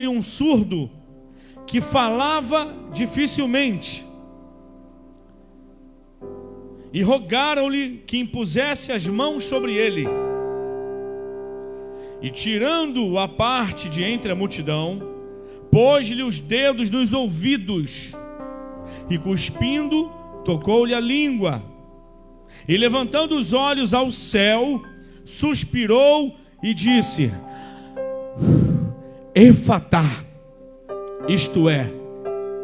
um surdo que falava dificilmente, e rogaram-lhe que impusesse as mãos sobre ele. E tirando-o à parte de entre a multidão, pôs-lhe os dedos nos ouvidos, e cuspindo, tocou-lhe a língua. E levantando os olhos ao céu, suspirou e disse: Efatá, isto é,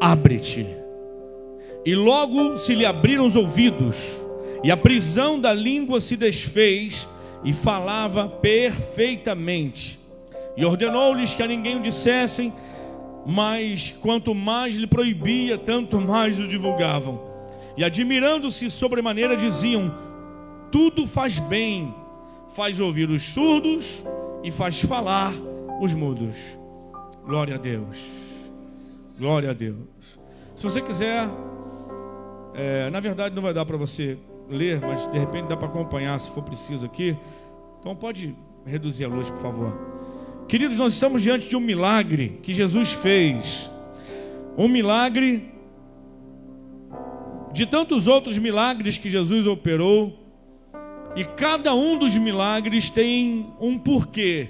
abre-te. E logo se lhe abriram os ouvidos, e a prisão da língua se desfez, e falava perfeitamente. E ordenou-lhes que a ninguém o dissessem, mas quanto mais lhe proibia, tanto mais o divulgavam. E admirando-se sobremaneira diziam: tudo faz bem, faz ouvir os surdos e faz falar os mudos. Glória a Deus. Glória a Deus. Se você quiser, na verdade não vai dar para você ler, mas de repente dá para acompanhar se for preciso aqui. Então pode reduzir a luz, por favor. Queridos, nós estamos diante de um milagre que Jesus fez. Um milagre de tantos outros milagres que Jesus operou. E cada um dos milagres tem um porquê,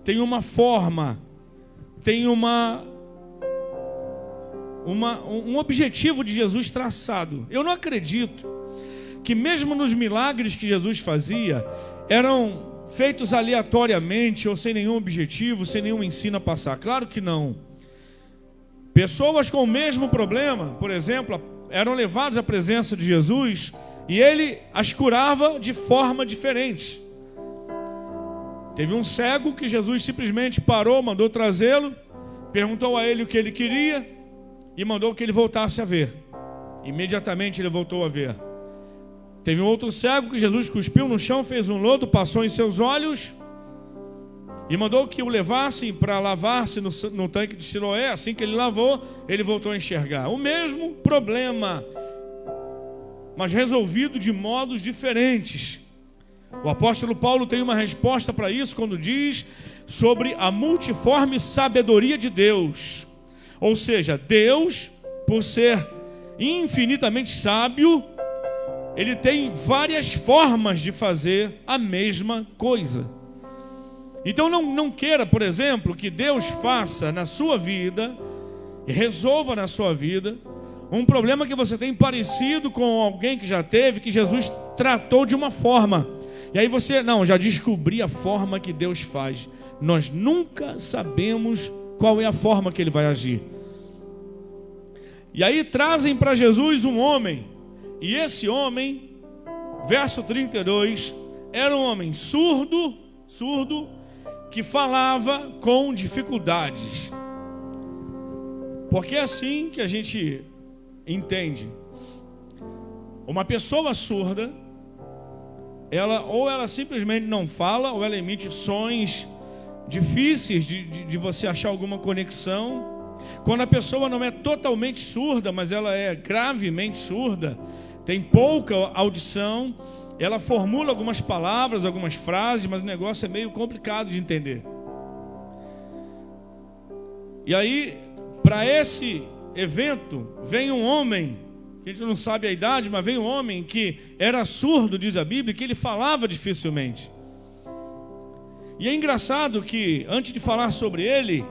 tem uma forma, tem um objetivo de Jesus traçado. Eu não acredito que mesmo nos milagres que Jesus fazia, eram feitos aleatoriamente ou sem nenhum objetivo, sem nenhum ensino a passar. Claro que não. Pessoas com o mesmo problema, por exemplo, eram levadas à presença de Jesus e ele as curava de forma diferente. Teve um cego que Jesus simplesmente parou, mandou trazê-lo, perguntou a ele o que ele queria e mandou que ele voltasse a ver. Imediatamente ele voltou a ver. Teve um outro cego que Jesus cuspiu no chão, fez um lodo, passou em seus olhos e mandou que o levassem para lavar-se no tanque de Siloé. Assim que ele lavou, ele voltou a enxergar. O mesmo problema, mas resolvido de modos diferentes. O apóstolo Paulo tem uma resposta para isso quando diz sobre a multiforme sabedoria de Deus. Ou seja, Deus, por ser infinitamente sábio, ele tem várias formas de fazer a mesma coisa. Então não queira, por exemplo, que Deus faça na sua vida e resolva na sua vida um problema que você tem parecido com alguém que já teve, que Jesus tratou de uma forma. E aí você, não, já descobri a forma que Deus faz. Nós nunca sabemos qual é a forma que ele vai agir. E aí trazem para Jesus um homem. E esse homem, verso 32, era um homem surdo, que falava com dificuldades. Porque é assim que a gente entende. Uma pessoa surda, ela simplesmente não fala, ou ela emite sons difíceis de você achar alguma conexão. Quando a pessoa não é totalmente surda, mas ela é gravemente surda, tem pouca audição, ela formula algumas palavras, algumas frases, mas o negócio é meio complicado de entender. E aí, para esse evento, vem um homem, que a gente não sabe a idade, mas vem um homem que era surdo, diz a Bíblia, que ele falava dificilmente. E é engraçado que, antes de falar sobre ele,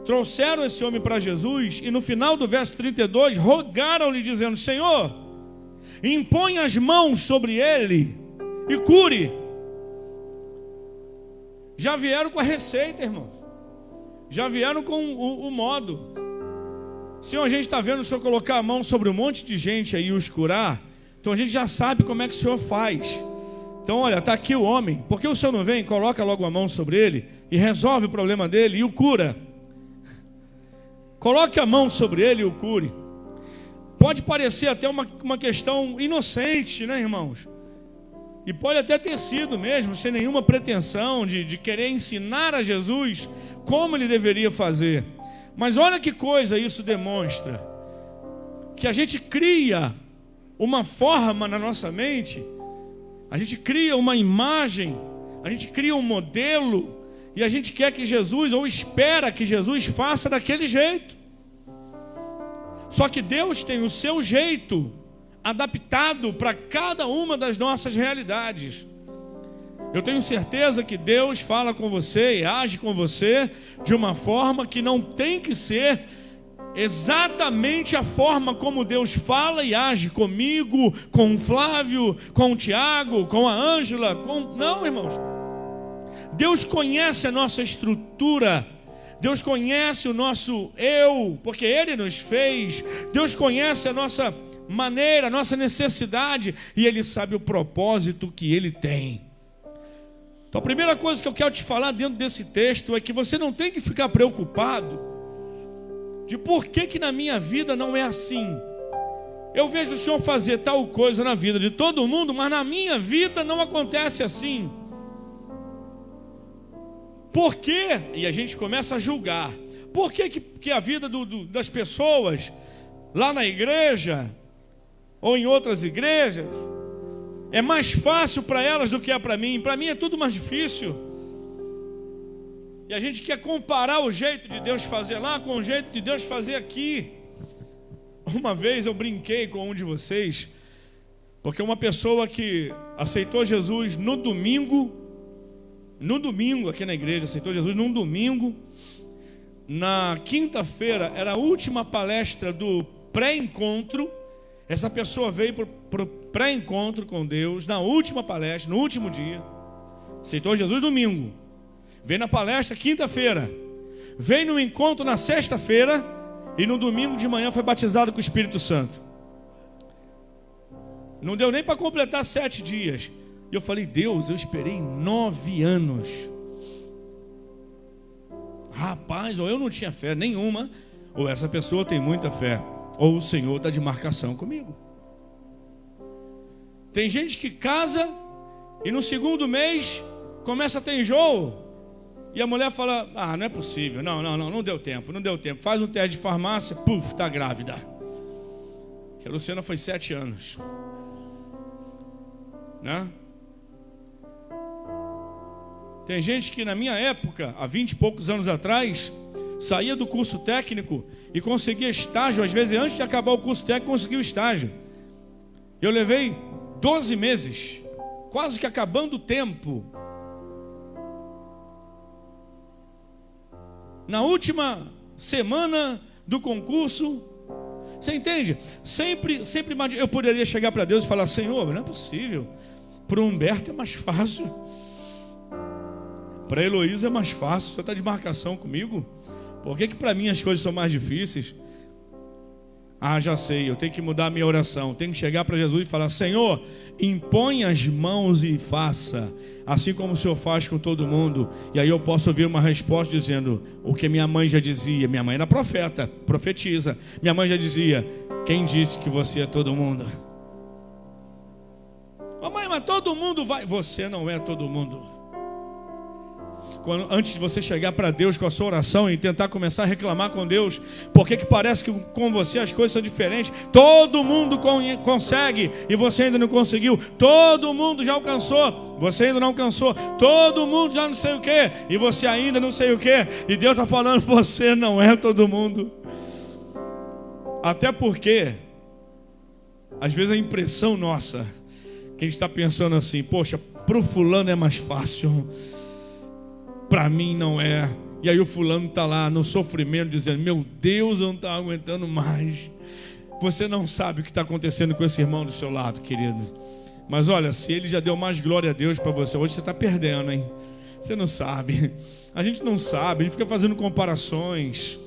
trouxeram esse homem para Jesus e no final do verso 32 rogaram-lhe dizendo: Senhor, impõe as mãos sobre ele e cure. Já vieram com a receita, irmãos. Já vieram com o modo. Senhor, a gente está vendo o Senhor colocar a mão sobre um monte de gente aí e os curar. Então a gente já sabe como é que o Senhor faz. Então olha, está aqui o homem. Por que o Senhor não vem, coloca logo a mão sobre ele e resolve o problema dele e o cura? Coloque a mão sobre ele e o cure. Pode parecer até uma questão inocente, né, irmãos? E pode até ter sido mesmo, sem nenhuma pretensão de querer ensinar a Jesus como ele deveria fazer. Mas olha que coisa isso demonstra. Que a gente cria uma forma na nossa mente, a gente cria uma imagem, a gente cria um modelo E a gente quer que Jesus, ou espera que Jesus faça daquele jeito. Só que Deus tem o seu jeito adaptado para cada uma das nossas realidades. Eu tenho certeza que Deus fala com você e age com você de uma forma que não tem que ser exatamente a forma como Deus fala e age comigo, com o Flávio, com o Tiago, com a Ângela, Não, irmãos. Deus conhece a nossa estrutura. Deus conhece o nosso eu, porque Ele nos fez. Deus conhece a nossa maneira, a nossa necessidade, e Ele sabe o propósito que Ele tem. Então a primeira coisa que eu quero te falar dentro desse texto é que você não tem que ficar preocupado de por que na minha vida não é assim. Eu vejo o Senhor fazer tal coisa na vida de todo mundo, mas na minha vida não acontece assim. Por quê? E a gente começa a julgar. Por que a vida das pessoas lá na igreja ou em outras igrejas é mais fácil para elas do que é para mim? Para mim é tudo mais difícil. E a gente quer comparar o jeito de Deus fazer lá com o jeito de Deus fazer aqui. Uma vez eu brinquei com um de vocês, porque uma pessoa que aceitou Jesus no domingo aqui na igreja, aceitou Jesus num domingo. Na quinta-feira era a última palestra do pré-encontro. Essa pessoa veio para o pré-encontro com Deus, na última palestra, no último dia. Aceitou Jesus domingo, veio na palestra quinta-feira, veio no encontro na sexta-feira, e no domingo de manhã foi batizado com o Espírito Santo. Não deu nem para completar 7 dias. E eu falei: Deus, eu esperei 9 anos. Rapaz, ou eu não tinha fé nenhuma, ou essa pessoa tem muita fé, ou o Senhor está de marcação comigo. Tem gente que casa e no segundo mês começa a ter enjoo, e a mulher fala: não é possível, não deu tempo. Faz um teste de farmácia, puf, está grávida. Que a Luciana foi 7 anos, né? Tem gente que na minha época, há 20 e poucos anos atrás, saía do curso técnico e conseguia estágio. Às vezes antes de acabar o curso técnico conseguia o estágio. Eu levei 12 meses, quase que acabando o tempo. Na última semana do concurso, você entende? Sempre eu poderia chegar para Deus e falar: Senhor, não é possível. Para o Humberto é mais fácil, para a Heloísa é mais fácil. Você está de marcação comigo? Por que para mim as coisas são mais difíceis? Já sei, eu tenho que mudar a minha oração. Tenho que chegar para Jesus e falar: Senhor, impõe as mãos e faça, assim como o Senhor faz com todo mundo. E aí eu posso ouvir uma resposta dizendo o que minha mãe já dizia. Minha mãe era profeta, profetiza. Minha mãe já dizia: quem disse que você é todo mundo? Mamãe, mas todo mundo vai. Você não é todo mundo. Antes de você chegar para Deus com a sua oração e tentar começar a reclamar com Deus, porque que parece que com você as coisas são diferentes. Todo mundo consegue e você ainda não conseguiu. Todo mundo já alcançou, você ainda não alcançou. Todo mundo já não sei o que e você ainda não sei o que. E Deus está falando: você não é todo mundo. Até porque às vezes a impressão nossa, que a gente está pensando assim: poxa, para o fulano é mais fácil, para mim não é. E aí o fulano está lá no sofrimento dizendo: meu Deus, eu não estou aguentando mais. Você não sabe o que está acontecendo com esse irmão do seu lado, querido. Mas olha, se ele já deu mais glória a Deus para você, hoje você está perdendo, hein? Você não sabe. A gente não sabe, a gente fica fazendo comparações.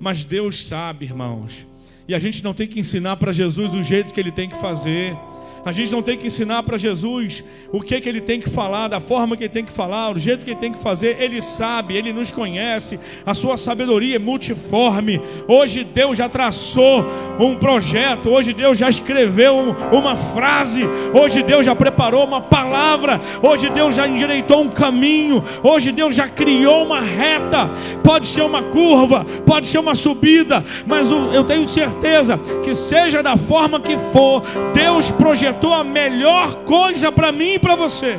Mas Deus sabe, irmãos. E a gente não tem que ensinar para Jesus o jeito que Ele tem que fazer. A gente não tem que ensinar para Jesus o que Ele tem que falar, da forma que Ele tem que falar, o jeito que Ele tem que fazer. Ele sabe, Ele nos conhece. A sua sabedoria é multiforme. Hoje Deus já traçou um projeto. Hoje Deus já escreveu uma frase. Hoje Deus já preparou uma palavra. Hoje Deus já endireitou um caminho. Hoje Deus já criou uma reta. Pode ser uma curva, pode ser uma subida, mas eu tenho certeza que seja da forma que for, Deus projetou a melhor coisa para mim e para você,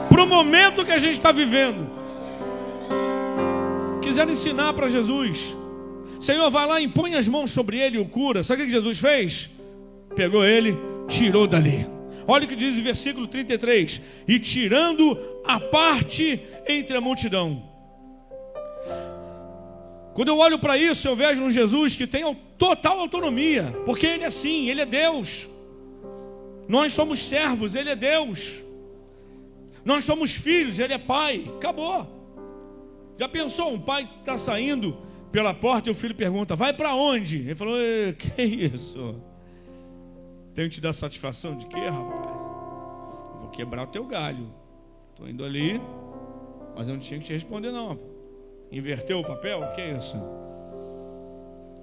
para o momento que a gente está vivendo. quiseram ensinar para Jesus. Senhor, vai lá, impõe as mãos sobre ele e o cura. Sabe o que Jesus fez? Pegou ele, tirou dali. Olha o que diz o versículo 33. E tirando a parte entre a multidão. Quando eu olho para isso, eu vejo um Jesus que tem total autonomia. Porque ele é assim, ele é Deus. Nós somos servos, ele é Deus. Nós somos filhos, ele é pai. Acabou. Já pensou, um pai está saindo pela porta e o filho pergunta, vai para onde? Ele falou, que isso? Tenho que te dar satisfação de quê, rapaz? Eu vou quebrar o teu galho. Estou indo ali, mas eu não tinha que te responder não. Inverteu o papel? O que é isso?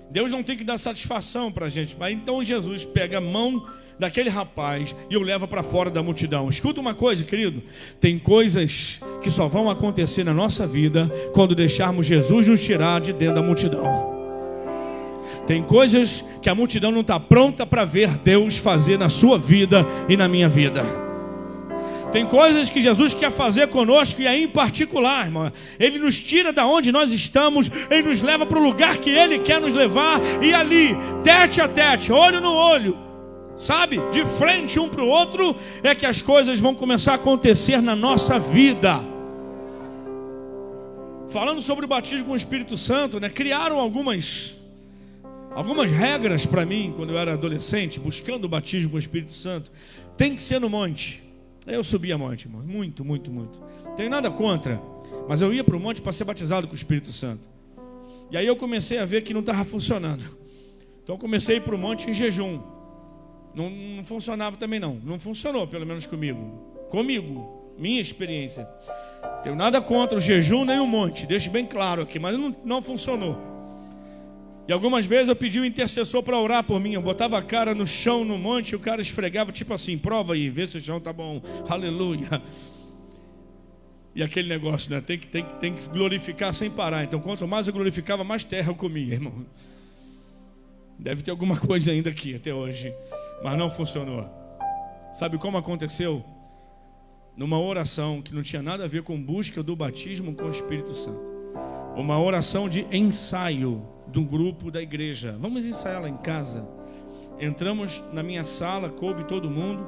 Deus não tem que dar satisfação para a gente. Mas então Jesus pega a mão daquele rapaz e o leva para fora da multidão. Escuta uma coisa, querido. Tem coisas que só vão acontecer na nossa vida quando deixarmos Jesus nos tirar de dentro da multidão. Tem coisas que a multidão não está pronta para ver Deus fazer na sua vida e na minha vida. Tem coisas que Jesus quer fazer conosco e aí em particular, irmão, Ele nos tira da onde nós estamos, Ele nos leva para o lugar que Ele quer nos levar. E ali, tete a tete, olho no olho, sabe, de frente um para o outro, é que as coisas vão começar a acontecer na nossa vida. Falando sobre o batismo com o Espírito Santo, né, criaram algumas regras para mim, quando eu era adolescente, buscando o batismo com o Espírito Santo. Tem que ser no monte. Eu subia monte, irmão, muito. Não tenho nada contra, mas eu ia para o monte para ser batizado com o Espírito Santo. E aí eu comecei a ver que não estava funcionando. Então eu comecei a ir para o monte em jejum. Não funcionava também não. Não funcionou, pelo menos comigo, minha experiência. Não tenho nada contra o jejum nem o monte, deixo bem claro aqui, mas não funcionou. E algumas vezes eu pedi um intercessor para orar por mim. Eu botava a cara no chão, no monte, e o cara esfregava, tipo assim, prova aí, vê se o chão tá bom, aleluia. E aquele negócio, né? Tem que glorificar sem parar. Então quanto mais eu glorificava, mais terra eu comia, irmão. Deve ter alguma coisa ainda aqui até hoje, mas não funcionou. Sabe como aconteceu? Numa oração que não tinha nada a ver com busca do batismo com o Espírito Santo. Uma oração de ensaio do grupo da igreja. Vamos ensaiar lá em casa. Entramos na minha sala, coube todo mundo,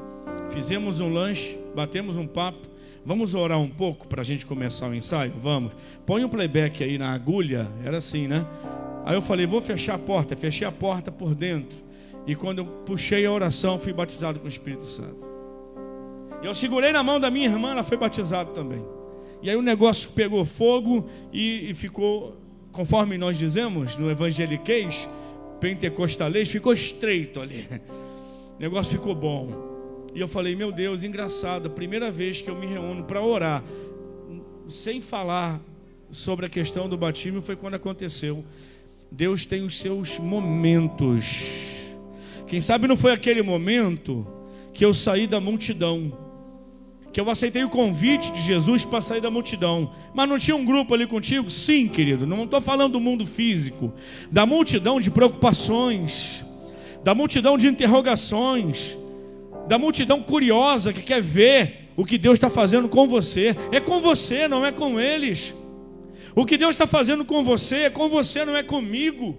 fizemos um lanche, batemos um papo. Vamos orar um pouco para a gente começar o ensaio? Vamos. Põe um playback aí na agulha. Era assim, né? Aí eu falei, vou fechar a porta. Fechei a porta por dentro. E quando eu puxei a oração, fui batizado com o Espírito Santo. Eu segurei na mão da minha irmã, ela foi batizada também. E aí o negócio pegou fogo e ficou, conforme nós dizemos no evangeliquez, pentecostalês, ficou estreito ali. O negócio ficou bom. E eu falei, meu Deus, engraçado, a primeira vez que eu me reúno para orar, sem falar sobre a questão do batismo, foi quando aconteceu. Deus tem os seus momentos. Quem sabe não foi aquele momento que eu saí da multidão, que eu aceitei o convite de Jesus para sair da multidão. Mas não tinha um grupo ali contigo? Sim, querido, não estou falando do mundo físico, da multidão de preocupações, da multidão de interrogações, da multidão curiosa que quer ver o que Deus está fazendo com você. É com você, não é com eles. O que Deus está fazendo com você é com você, não é comigo.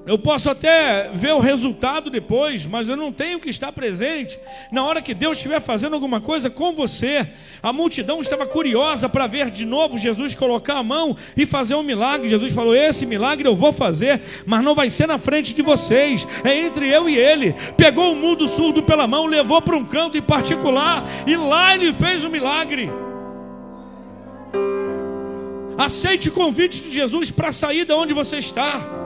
Eu posso até ver o resultado depois, mas eu não tenho que estar presente na hora que Deus estiver fazendo alguma coisa com você. A multidão estava curiosa para ver de novo Jesus colocar a mão e fazer um milagre. Jesus falou, esse milagre eu vou fazer, mas não vai ser na frente de vocês, é entre eu e ele. Pegou o mudo surdo pela mão, levou para um canto em particular e lá ele fez o milagre. Aceite o convite de Jesus para sair de onde você está,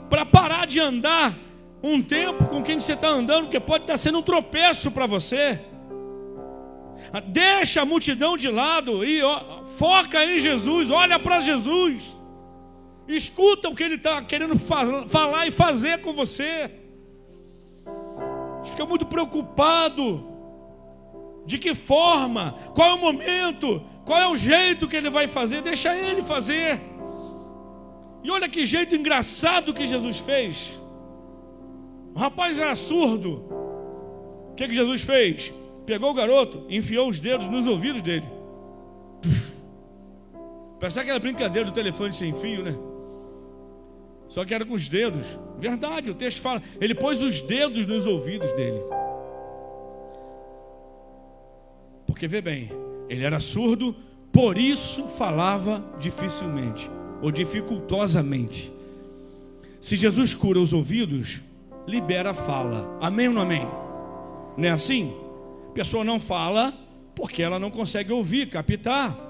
para parar de andar um tempo com quem você está andando, porque pode estar sendo um tropeço para você. Deixa a multidão de lado e foca em Jesus, olha para Jesus, escuta o que Ele está querendo falar e fazer com você. Fica muito preocupado de que forma, qual é o momento, qual é o jeito que Ele vai fazer. Deixa Ele fazer. E olha que jeito engraçado que Jesus fez. O rapaz era surdo. O que Jesus fez? Pegou o garoto, enfiou os dedos nos ouvidos dele. Parece aquela brincadeira do telefone sem fio, né? Só que era com os dedos. Verdade, o texto fala, ele pôs os dedos nos ouvidos dele. Porque vê bem, ele era surdo, por isso falava dificilmente ou dificultosamente. Se Jesus cura os ouvidos, libera a fala. Amém ou não amém? Não é assim? A pessoa não fala porque ela não consegue ouvir, captar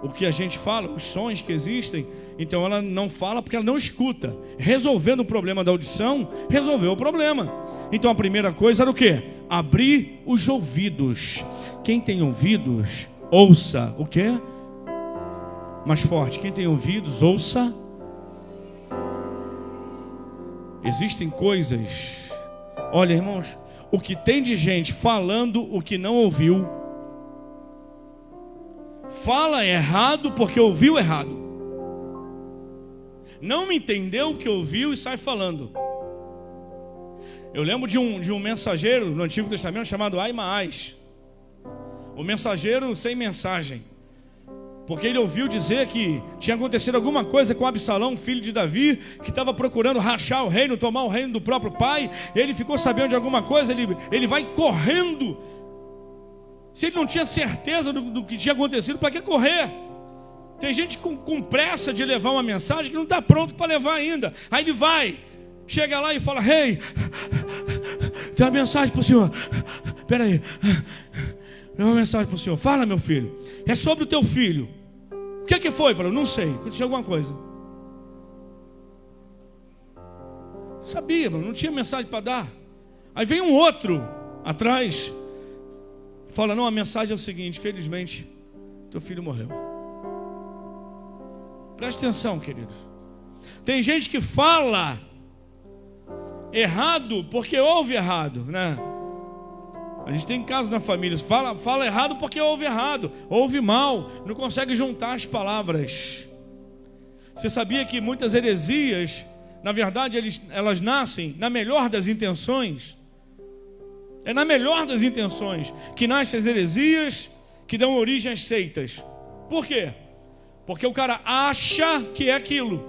o que a gente fala, os sons que existem. Então ela não fala porque ela não escuta. Resolvendo o problema da audição, resolveu o problema. Então a primeira coisa era o quê? Abrir os ouvidos. Quem tem ouvidos, ouça. O quê? Mais forte. Quem tem ouvidos, ouça. Existem coisas. Olha, irmãos, o que tem de gente falando o que não ouviu, fala errado porque ouviu errado. Não entendeu o que ouviu e sai falando. Eu lembro de um mensageiro no Antigo Testamento chamado Aimaas. O mensageiro sem mensagem. Porque ele ouviu dizer que tinha acontecido alguma coisa com Absalão, filho de Davi, que estava procurando rachar o reino, tomar o reino do próprio pai. Ele ficou sabendo de alguma coisa, ele vai correndo. Se ele não tinha certeza do que tinha acontecido, para que correr? Tem gente com pressa de levar uma mensagem que não está pronto para levar ainda. Aí ele vai, chega lá e fala: Rei, tem uma mensagem para o senhor. Espera aí, tem uma mensagem para o senhor. Fala, meu filho, é sobre o teu filho. O que foi? Falou: não sei, aconteceu alguma coisa. Sabia, mano, não tinha mensagem para dar. Aí vem um outro atrás, fala: não, a mensagem é o seguinte: felizmente teu filho morreu. Preste atenção, queridos. Tem gente que fala errado porque ouve errado, né? A gente tem casos na família, fala errado porque ouve errado, ouve mal, não consegue juntar as palavras. Você sabia que muitas heresias, na verdade, elas nascem na melhor das intenções? É na melhor das intenções que nascem as heresias que dão origem às seitas. Por quê? Porque o cara acha que é aquilo.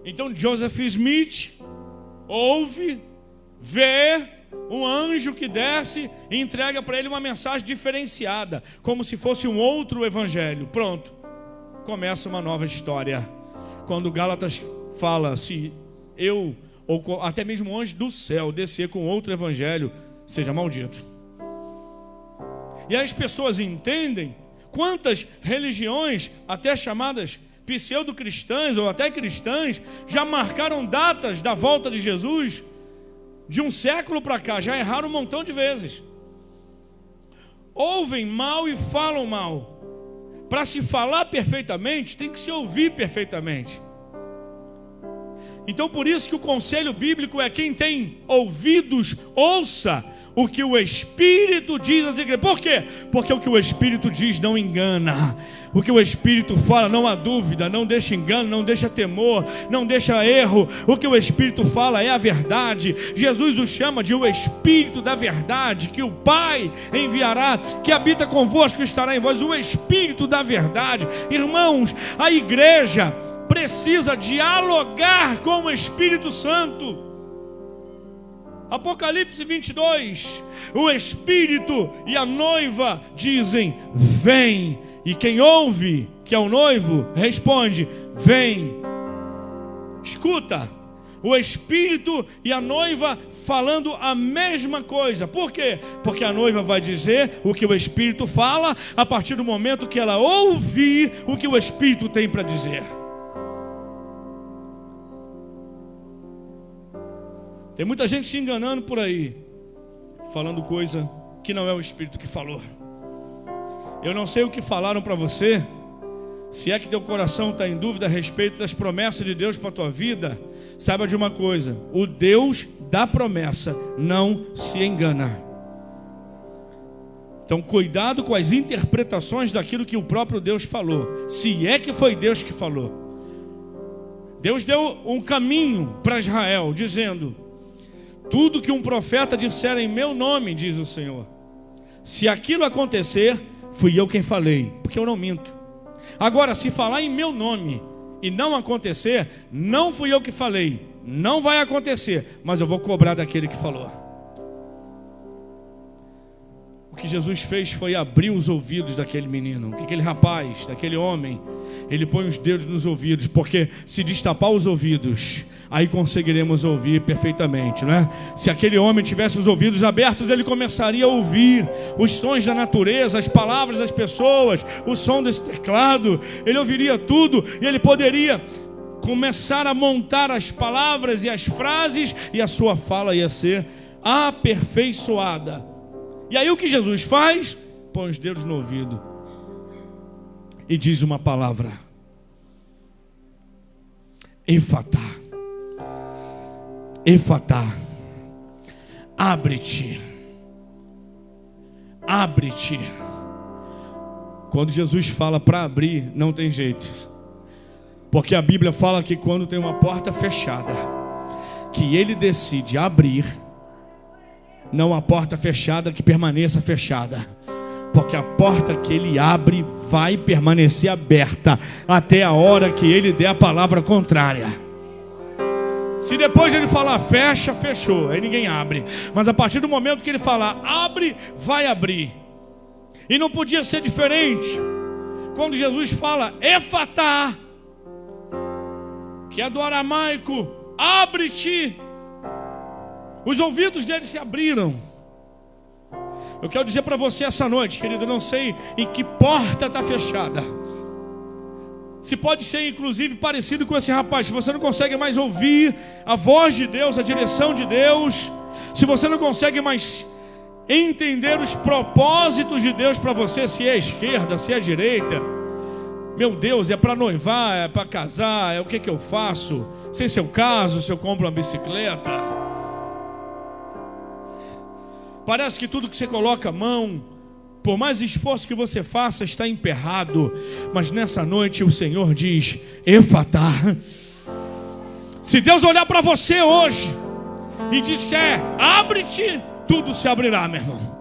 Então Joseph Smith ouve, vê um anjo que desce e entrega para ele uma mensagem diferenciada, como se fosse um outro evangelho. Pronto, começa uma nova história. Quando Gálatas fala: se eu, ou até mesmo o anjo do céu, descer com outro evangelho, seja maldito. E aí as pessoas entendem. Quantas religiões, até chamadas pseudo-cristãs ou até cristãs, já marcaram datas da volta de Jesus de um século para cá, já erraram um montão de vezes. Ouvem mal e falam mal. Para se falar perfeitamente, tem que se ouvir perfeitamente. Então por isso que o conselho bíblico é: quem tem ouvidos, ouça o que o Espírito diz às igrejas. Por quê? Porque o que o Espírito diz não engana. O que o Espírito fala não há dúvida, não deixa engano, não deixa temor, não deixa erro. O que o Espírito fala é a verdade. Jesus o chama de o Espírito da verdade, que o Pai enviará, que habita convosco e estará em vós, o Espírito da verdade. Irmãos, a igreja precisa dialogar com o Espírito Santo. Apocalipse 22, o Espírito e a noiva dizem: vem. E quem ouve, que é o noivo, responde: vem. Escuta, o Espírito e a noiva falando a mesma coisa. Por quê? Porque a noiva vai dizer o que o Espírito fala a partir do momento que ela ouvir o que o Espírito tem para dizer. Tem muita gente se enganando por aí, falando coisa que não é o Espírito que falou. Eu não sei o que falaram para você. Se é que teu coração está em dúvida a respeito das promessas de Deus para a tua vida, saiba de uma coisa: o Deus da promessa não se engana. Então cuidado com as interpretações daquilo que o próprio Deus falou, se é que foi Deus que falou. Deus deu um caminho para Israel, dizendo: tudo que um profeta disser em meu nome, diz o Senhor, se aquilo acontecer, fui eu quem falei, porque eu não minto. Agora, se falar em meu nome e não acontecer, não fui eu que falei, não vai acontecer, mas eu vou cobrar daquele que falou. O que Jesus fez foi abrir os ouvidos daquele menino, daquele rapaz, daquele homem. Ele põe os dedos nos ouvidos, porque se destapar os ouvidos, aí conseguiremos ouvir perfeitamente, né? Se aquele homem tivesse os ouvidos abertos, ele começaria a ouvir os sons da natureza, as palavras das pessoas, o som desse teclado. Ele ouviria tudo e ele poderia começar a montar as palavras e as frases, e a sua fala ia ser aperfeiçoada. E aí o que Jesus faz? Põe os dedos no ouvido e diz uma palavra: Efatá. Efatá. Abre-te. Abre-te. Quando Jesus fala para abrir, não tem jeito. Porque a Bíblia fala que quando tem uma porta fechada, que ele decide abrir, não há porta fechada que permaneça fechada, porque a porta que ele abre vai permanecer aberta até a hora que ele der a palavra contrária. Se depois ele falar fecha, fechou, aí ninguém abre. Mas a partir do momento que ele falar abre, vai abrir. E não podia ser diferente quando Jesus fala Efatá, que é do aramaico abre-te. Os ouvidos dele se abriram. Eu quero dizer para você essa noite, querido, eu não sei em que porta está fechada. Se pode ser inclusive parecido com esse rapaz. Se você não consegue mais ouvir a voz de Deus, a direção de Deus, se você não consegue mais entender os propósitos de Deus para você, se é a esquerda, se é a direita, meu Deus, é para noivar, é para casar, é o que eu faço? Se é seu caso, se eu compro uma bicicleta. Parece que tudo que você coloca a mão, por mais esforço que você faça, está emperrado. Mas nessa noite o Senhor diz Efatá. Se Deus olhar para você hoje e disser abre-te, tudo se abrirá, meu irmão.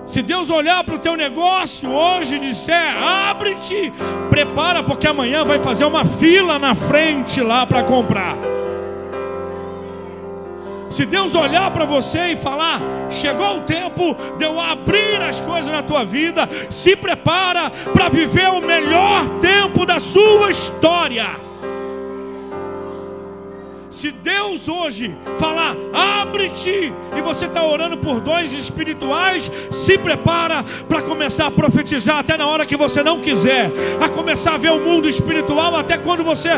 Se Deus olhar para o teu negócio hoje e disser abre-te, prepara, porque amanhã vai fazer uma fila na frente lá para comprar. Se Deus olhar para você e falar chegou o tempo de eu abrir as coisas na tua vida, se prepara para viver o melhor tempo da sua história. Se Deus hoje falar abre-te, e você está orando por dons espirituais, se prepara para começar a profetizar até na hora que você não quiser, a começar a ver o mundo espiritual até quando você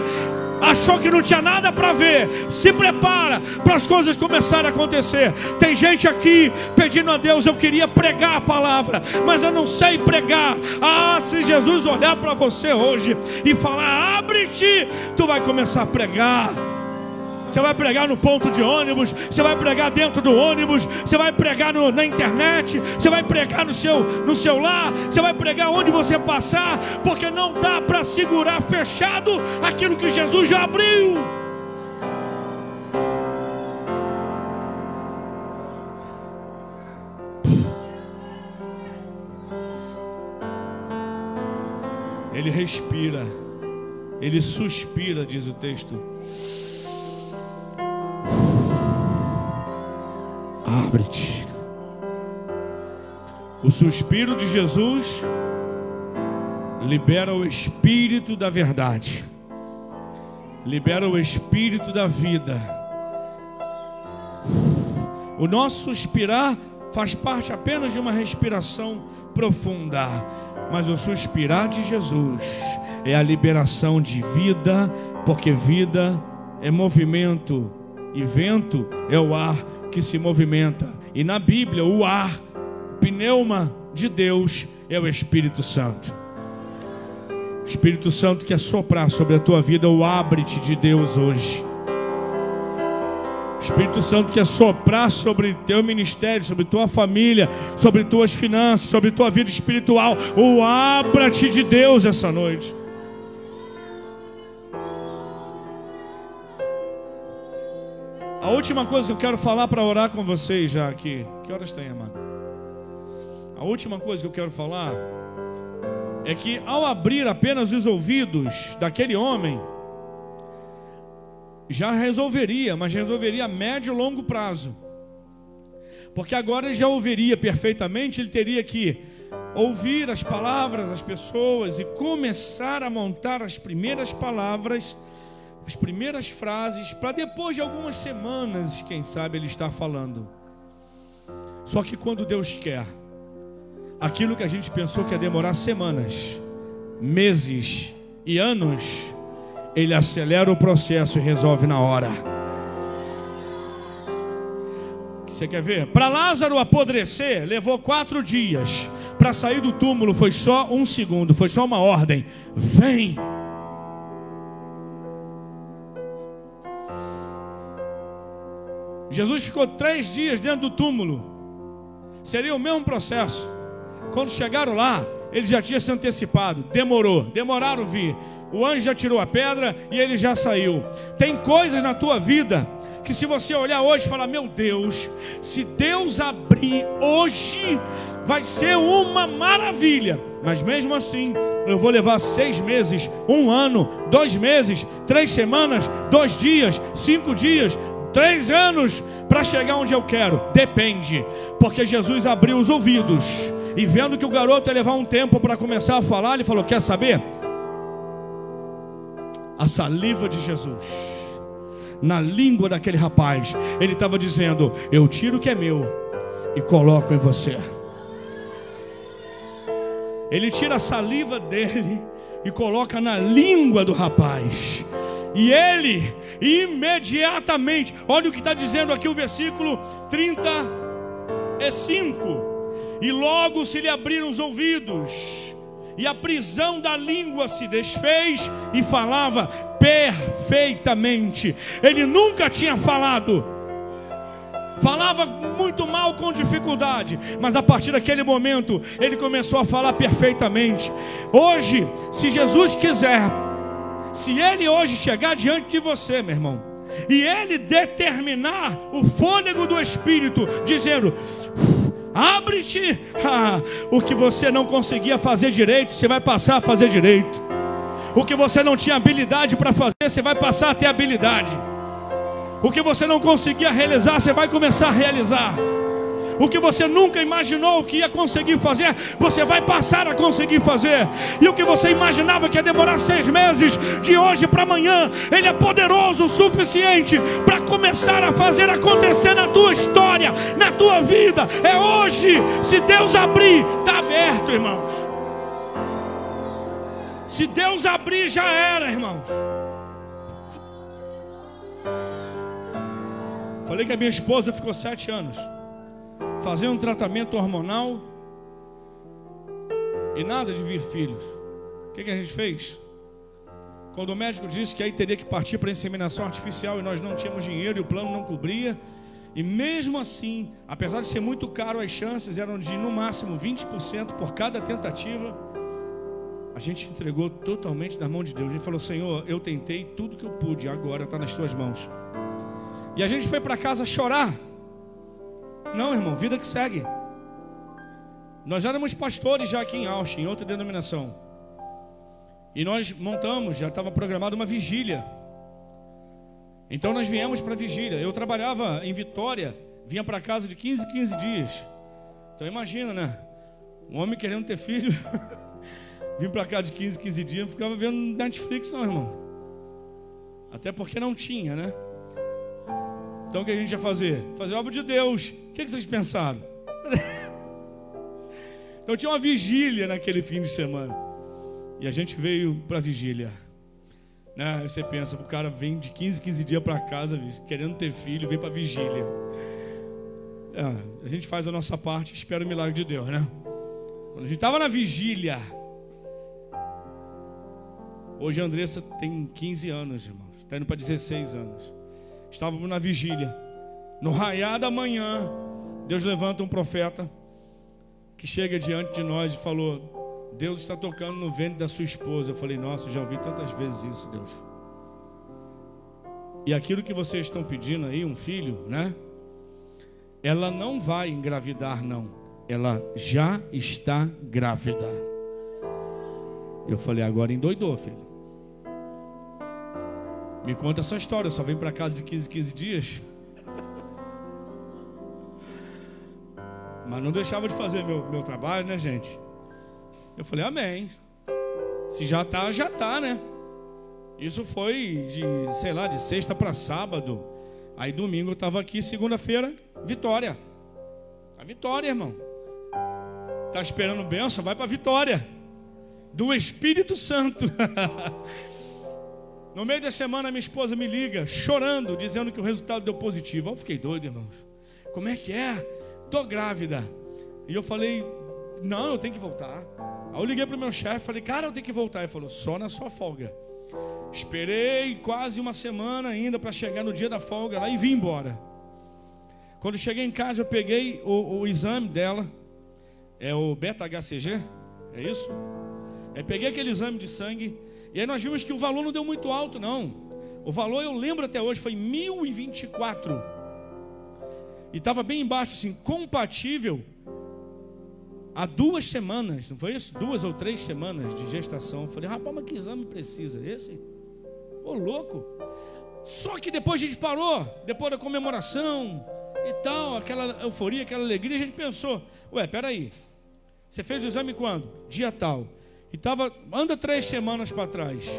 achou que não tinha nada para ver. Se prepara para as coisas começarem a acontecer. Tem gente aqui pedindo a Deus: eu queria pregar a palavra, mas eu não sei pregar. Se Jesus olhar para você hoje e falar abre-te, tu vai começar a pregar. Você vai pregar no ponto de ônibus, você vai pregar dentro do ônibus, você vai pregar na internet, você vai pregar no seu lar, você vai pregar onde você passar, porque não dá para segurar fechado aquilo que Jesus já abriu. Ele respira, ele suspira, diz o texto. Abre-te. O suspiro de Jesus libera o Espírito da verdade, libera o Espírito da vida. O nosso suspirar faz parte apenas de uma respiração profunda, mas o suspirar de Jesus é a liberação de vida, porque vida é movimento e vento é o ar que se movimenta. E na Bíblia o ar, pneuma de Deus, é o Espírito Santo. O Espírito Santo quer soprar sobre a tua vida o abre-te de Deus hoje. O Espírito Santo quer soprar sobre teu ministério, sobre tua família, sobre tuas finanças, sobre tua vida espiritual. O abra-te de Deus essa noite. A última coisa que eu quero falar para orar com vocês já aqui. Que horas tem, amado? A última coisa que eu quero falar é que ao abrir apenas os ouvidos daquele homem, já resolveria, mas resolveria a médio e longo prazo. Porque agora ele já ouviria perfeitamente, ele teria que ouvir as palavras das pessoas e começar a montar as primeiras palavras, as primeiras frases, para depois de algumas semanas, quem sabe, ele estar falando. Só que quando Deus quer, aquilo que a gente pensou que ia demorar semanas, meses e anos, Ele acelera o processo e resolve na hora. Você quer ver? Para Lázaro apodrecer, levou 4 dias. Para sair do túmulo foi só 1 segundo, foi só uma ordem: vem. Jesus ficou 3 dias dentro do túmulo. Seria o mesmo processo. Quando chegaram lá, ele já tinha se antecipado. Demoraram a vir. O anjo já tirou a pedra e ele já saiu. Tem coisas na tua vida que, se você olhar hoje e falar: meu Deus, se Deus abrir hoje, vai ser uma maravilha. Mas mesmo assim, eu vou levar 6 meses, 1 ano, 2 meses, 3 semanas, 2 dias, 5 dias, 3 anos para chegar onde eu quero. Depende, porque Jesus abriu os ouvidos e, vendo que o garoto ia levar um tempo para começar a falar, ele falou: quer saber? A saliva de Jesus na língua daquele rapaz, ele estava dizendo: eu tiro o que é meu e coloco em você. Ele tira a saliva dele e coloca na língua do rapaz. E ele imediatamente, olha o que está dizendo aqui o versículo 35: e logo se lhe abriram os ouvidos, e a prisão da língua se desfez, e falava perfeitamente. Ele nunca tinha falado, falava muito mal, com dificuldade, mas a partir daquele momento ele começou a falar perfeitamente. Hoje, se Jesus quiser, se ele hoje chegar diante de você, meu irmão, e ele determinar o fôlego do Espírito, dizendo: abre-te, o que você não conseguia fazer direito, você vai passar a fazer direito. O que você não tinha habilidade para fazer, você vai passar a ter habilidade. O que você não conseguia realizar, você vai começar a realizar. O que você nunca imaginou que ia conseguir fazer, você vai passar a conseguir fazer. E o que você imaginava que ia demorar 6 meses, de hoje para amanhã, Ele é poderoso o suficiente para começar a fazer acontecer na tua história, na tua vida. É hoje. Se Deus abrir, está aberto, irmãos. Se Deus abrir, já era, irmãos. Falei que a minha esposa ficou 7 anos fazendo um tratamento hormonal e nada de vir filhos. O que a gente fez? Quando o médico disse que aí teria que partir para a inseminação artificial e nós não tínhamos dinheiro e o plano não cobria, e mesmo assim, apesar de ser muito caro, as chances eram de no máximo 20% por cada tentativa, a gente entregou totalmente na mão de Deus. A gente falou: Senhor, eu tentei tudo que eu pude, agora está nas tuas mãos. E a gente foi para casa chorar. Não, irmão, vida que segue. Nós éramos pastores já aqui em Austin, em outra denominação. E nós montamos, já estava programada uma vigília. Então nós viemos para a vigília. Eu trabalhava em Vitória, vinha para casa de 15 dias. Então imagina, né? Um homem querendo ter filho, vim para cá de 15 dias, não ficava vendo Netflix não, irmão. Até porque não tinha, né? Então o que a gente ia fazer? Fazer a obra de Deus. O que vocês pensaram? Então tinha uma vigília naquele fim de semana. E a gente veio para a vigília, né? Você pensa, o cara vem de 15 dias para casa, querendo ter filho, vem para a vigília. A gente faz a nossa parte e espera o milagre de Deus, né? Quando a gente estava na vigília, hoje a Andressa tem 15 anos, irmãos, está indo para 16 anos. Estávamos na vigília. No raiar da manhã, Deus levanta um profeta que chega diante de nós e falou: Deus está tocando no ventre da sua esposa. Eu falei: nossa, já ouvi tantas vezes isso, Deus. E aquilo que vocês estão pedindo aí, um filho, né? Ela não vai engravidar, não. ela já está grávida. Eu falei, agora endoidou, filho. Me conta essa história, eu só venho para casa de 15 dias. Mas não deixava de fazer meu trabalho, né, gente? Eu falei, amém. Se já tá, né? Isso foi de sexta para sábado. Aí domingo eu estava aqui, segunda-feira, Vitória. A Vitória, irmão. Tá esperando bênção? Vai para Vitória. Do Espírito Santo. No meio da semana minha esposa me liga, chorando, dizendo que o resultado deu positivo. Eu fiquei doido, irmãos. Como é que é? Tô grávida. E eu falei, não, eu tenho que voltar. Aí eu liguei pro meu chefe, falei, cara, eu tenho que voltar. Ele falou, só na sua folga. Esperei quase uma semana ainda para chegar no dia da folga lá e vim embora. Quando cheguei em casa eu peguei o exame dela. É o beta-HCG, é isso? Aí peguei aquele exame de sangue. E aí nós vimos que o valor não deu muito alto, não. O valor, eu lembro até hoje, foi 1.024. E estava bem embaixo, assim, compatível há 2 semanas, não foi isso? 2 ou 3 semanas de gestação. Eu falei, rapaz, mas que exame precisa? Esse? Ô, louco. Só que depois a gente parou, depois da comemoração e tal, aquela euforia, aquela alegria, a gente pensou, ué, peraí, você fez o exame quando? Dia tal. E anda 3 semanas para trás.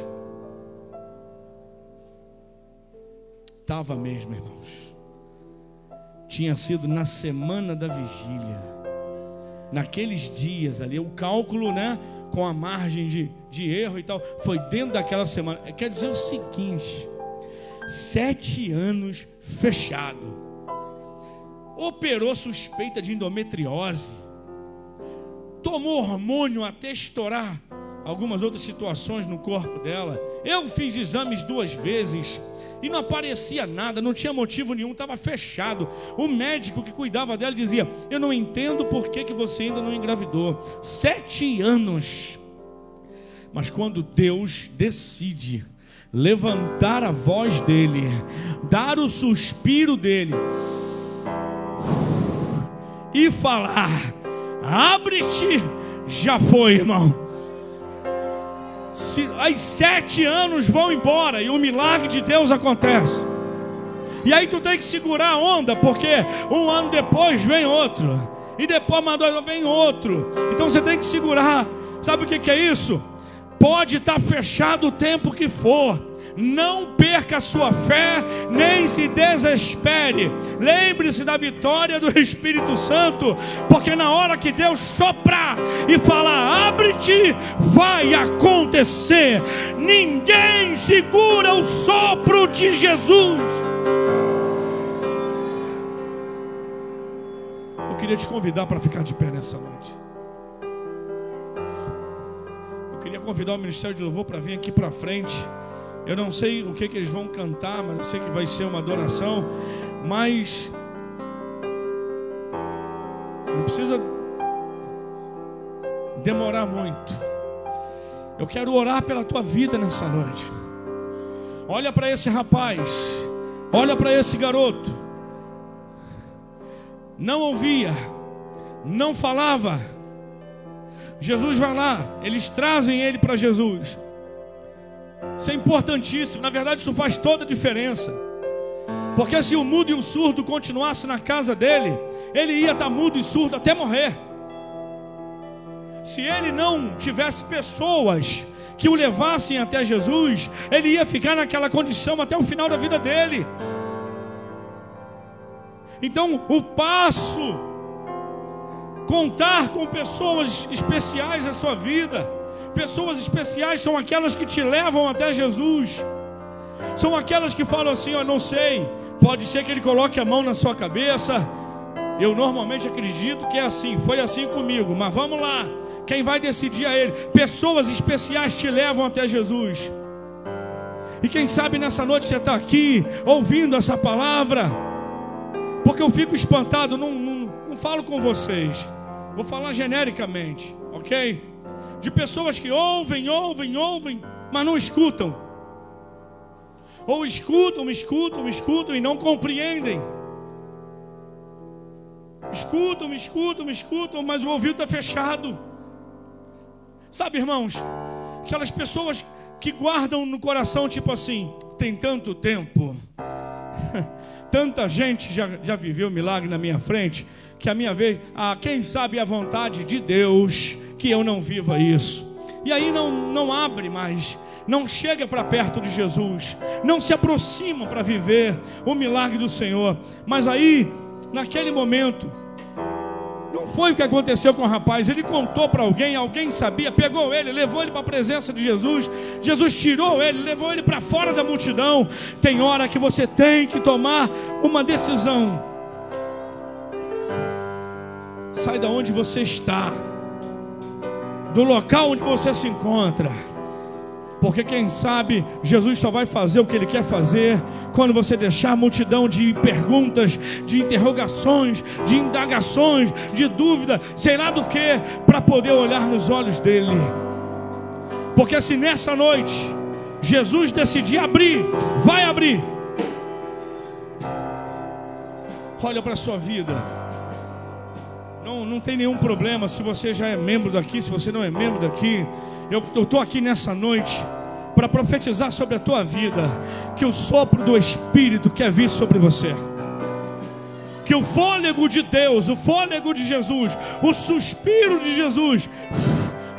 Estava mesmo, irmãos. Tinha sido na semana da vigília. Naqueles dias ali, o cálculo, né, com a margem de erro e tal, foi dentro daquela semana. Quer dizer o seguinte, 7 anos fechado. Operou suspeita de endometriose. Tomou hormônio até estourar algumas outras situações no corpo dela. Eu fiz exames 2 vezes e não aparecia nada, não tinha motivo nenhum, estava fechado. O médico que cuidava dela dizia, eu não entendo por que você ainda não engravidou. 7 anos. Mas quando Deus decide levantar a voz dele, dar o suspiro dele e falar, abre-te, já foi, irmão. Aí 7 anos vão embora e o milagre de Deus acontece. E aí tu tem que segurar a onda, porque 1 ano depois vem outro, e depois mais 2 vem outro. Então você tem que segurar. Sabe o que é isso? Pode estar fechado o tempo que for, não perca a sua fé, nem se desespere. Lembre-se da vitória do Espírito Santo, porque na hora que Deus soprar e falar, abre-te, vai acontecer. Ninguém segura o sopro de Jesus. Eu queria te convidar para ficar de pé nessa noite. Eu queria convidar o Ministério de Louvor para vir aqui para frente. Eu não sei o que eles vão cantar, mas eu sei que vai ser uma adoração. Mas não precisa demorar muito. Eu quero orar pela tua vida nessa noite. Olha para esse rapaz, olha para esse garoto. Não ouvia, não falava. Jesus vai lá, eles trazem ele para Jesus. Isso é importantíssimo. Na verdade isso faz toda a diferença. Porque se o mudo e o surdo continuassem na casa dele, ele ia estar mudo e surdo até morrer. Se ele não tivesse pessoas que o levassem até Jesus, ele ia ficar naquela condição até o final da vida dele. Então o passo, contar com pessoas especiais na sua vida. Pessoas especiais são aquelas que te levam até Jesus. São aquelas que falam assim, ó, não sei, pode ser que ele coloque a mão na sua cabeça. Eu normalmente acredito que é assim, foi assim comigo, mas vamos lá, quem vai decidir é ele. Pessoas especiais te levam até Jesus. E quem sabe nessa noite você está aqui ouvindo essa palavra, porque eu fico espantado, não falo com vocês, vou falar genericamente, ok? De pessoas que ouvem, mas não escutam. Ou escutam e não compreendem. me escutam, mas o ouvido está fechado. Sabe, irmãos, aquelas pessoas que guardam no coração, tipo assim, tem tanto tempo, tanta gente já viveu milagre na minha frente, que a minha vez, quem sabe a vontade de Deus, que eu não viva isso. E aí não abre mais, não chega para perto de Jesus, não se aproxima para viver o milagre do Senhor. Mas aí, naquele momento, não foi o que aconteceu com o rapaz. Ele contou para alguém sabia, pegou ele, levou ele para a presença de Jesus. Jesus tirou ele, levou ele para fora da multidão. Tem hora que você tem que tomar uma decisão. Sai da onde você está, do local onde você se encontra, porque quem sabe Jesus só vai fazer o que Ele quer fazer quando você deixar a multidão de perguntas, de interrogações, de indagações, de dúvida, sei lá do que, para poder olhar nos olhos dEle. Porque se nessa noite Jesus decidir abrir, vai abrir. Olha para a sua vida. Não tem nenhum problema se você já é membro daqui, se você não é membro daqui. Eu estou aqui nessa noite para profetizar sobre a tua vida que o sopro do Espírito quer vir sobre você, que o fôlego de Deus, o fôlego de Jesus, o suspiro de Jesus,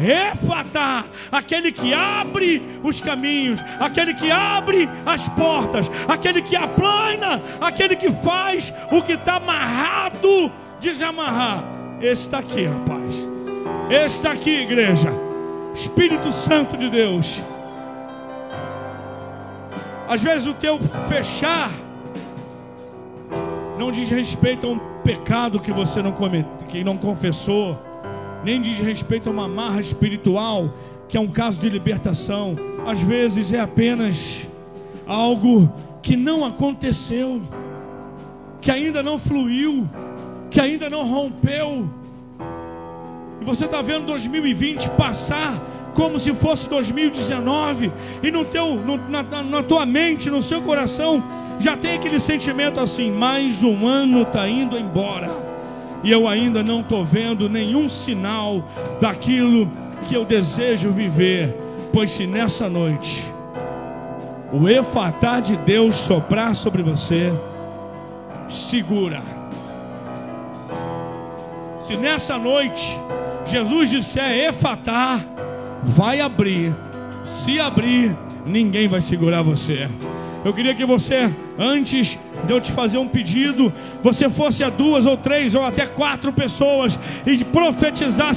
Efatá, aquele que abre os caminhos, aquele que abre as portas, aquele que aplana, aquele que faz o que está amarrado desamarrar. Esse está aqui, rapaz. Esse está aqui, igreja. Espírito Santo de Deus. Às vezes o teu fechar não diz respeito a um pecado que você que não confessou, nem diz respeito a uma amarra espiritual, que é um caso de libertação. Às vezes é apenas algo que não aconteceu, que ainda não fluiu, que ainda não rompeu. E você está vendo 2020 passar como se fosse 2019, e na tua mente, no seu coração, já tem aquele sentimento assim: mais um ano está indo embora, e eu ainda não estou vendo nenhum sinal daquilo que eu desejo viver. Pois se nessa noite o efatá de Deus soprar sobre você, segura. Se nessa noite Jesus disser efatá, vai abrir. Se abrir, ninguém vai segurar você. Eu queria que você, antes de eu te fazer um pedido, você fosse a 2 ou 3 ou até 4 pessoas e profetizasse